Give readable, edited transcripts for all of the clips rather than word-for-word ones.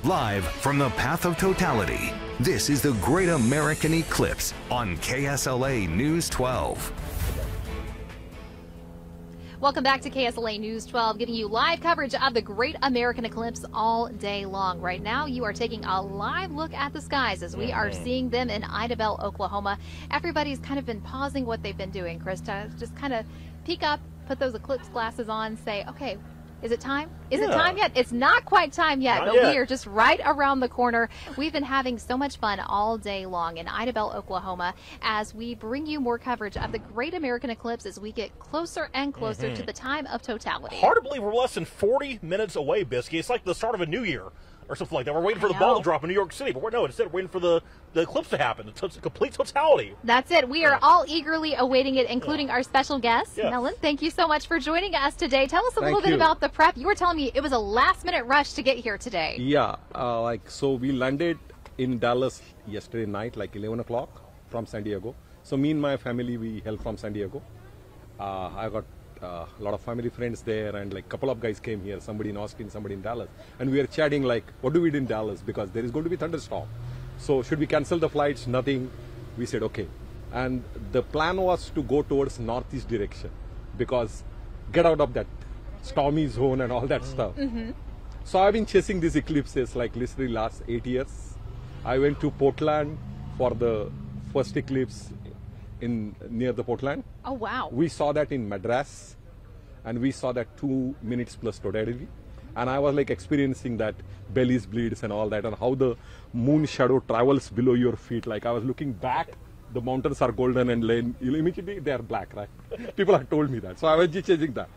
Live from the path of totality, this is the Great American Eclipse on KSLA News 12. Welcome back to KSLA News 12, giving you live coverage of the Great American Eclipse all day long. Right now, you are taking a live look at the skies as we are seeing them in Idabel, Oklahoma. Everybody's kind of been pausing what they've been doing, Chris, to just kind of peek up, put those eclipse glasses on, say, okay, is it time? Is it time yet? It's not quite time yet, but we are just right around the corner. We've been having so much fun all day long in Idabel, Oklahoma, as we bring you more coverage of the Great American Eclipse as we get closer and closer to the time of totality. Hard to believe we're less than 40 minutes away, Bisky. It's like the start of a new year or something like that. We're waiting for the ball to drop in New York City, but instead we're waiting for the eclipse to happen, the complete totality. That's it. We are all eagerly awaiting it, including our special guest. Melon, thank you so much for joining us today. Tell us a little bit about the prep. You were telling me it was a last-minute rush to get here today. Yeah, so we landed in Dallas yesterday night, like 11 o'clock from San Diego. So me and my family, we hailed from San Diego. I got a lot of family friends there, and like a couple of guys came here, somebody in Austin, somebody in Dallas, and we were chatting like, what do we do in Dallas, because there is going to be thunderstorm. So should we cancel the flights? Nothing. We said okay, and the plan was to go towards northeast direction because get out of that stormy zone and all that stuff. So I've been chasing these eclipses like literally last 8 years. I went to Portland for the first eclipse near the Portland. Oh wow. We saw that in Madras, and we saw that 2 minutes plus totality. And I was like experiencing that bellies bleeds and all that, and how the moon shadow travels below your feet. Like I was looking back, the mountains are golden and immediately they are black, right? People have told me that. So I was just chasing that.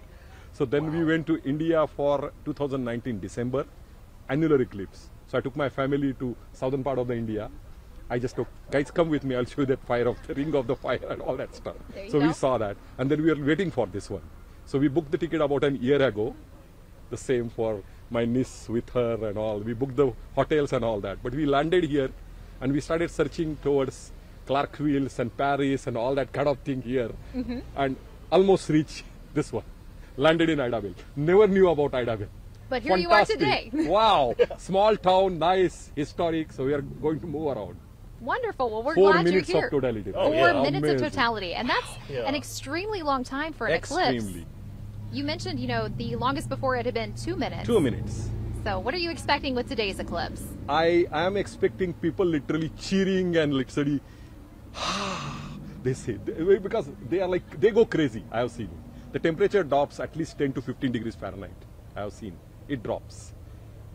So then we went to India for 2019 December annular eclipse. So I took my family to southern part of the India. I just took, guys, come with me, I'll show you that fire of the ring of the fire and all that stuff. So we saw that, and then we were waiting for this one. So we booked the ticket about a year ago, the same for my niece with her and all. We booked the hotels and all that, but we landed here and we started searching towards Clarkville and Paris and all that kind of thing here, and almost reached this one. Landed in Idabel. Never knew about Idabel. But here you are today. Wow, small town, nice, historic, so we are going to move around. Wonderful. Well, we're 4 glad minutes you're here. of totality. 4 minutes of totality, and that's an extremely long time for an eclipse. You mentioned, you know, the longest before it had been 2 minutes. 2 minutes. So what are you expecting with today's eclipse? I am expecting people literally cheering and literally, they say, because they are like, they go crazy. I have seen. The temperature drops at least 10 to 15 degrees Fahrenheit. I have seen. It drops.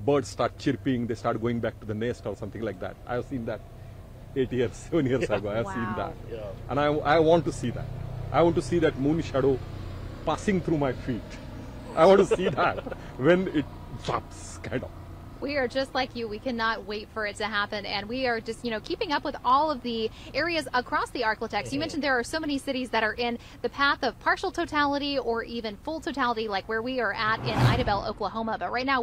Birds start chirping, they start going back to the nest or something like that. I have seen that 8 years, 7 years ago. I have seen that. And I want to see that. I want to see that moon shadow passing through my feet. I want to see that when it drops, kind of. We are just like you. We cannot wait for it to happen. And we are just, you know, keeping up with all of the areas across the Arklatex. You mentioned there are so many cities that are in the path of partial totality or even full totality, like where we are at in Idabel, Oklahoma. But right now,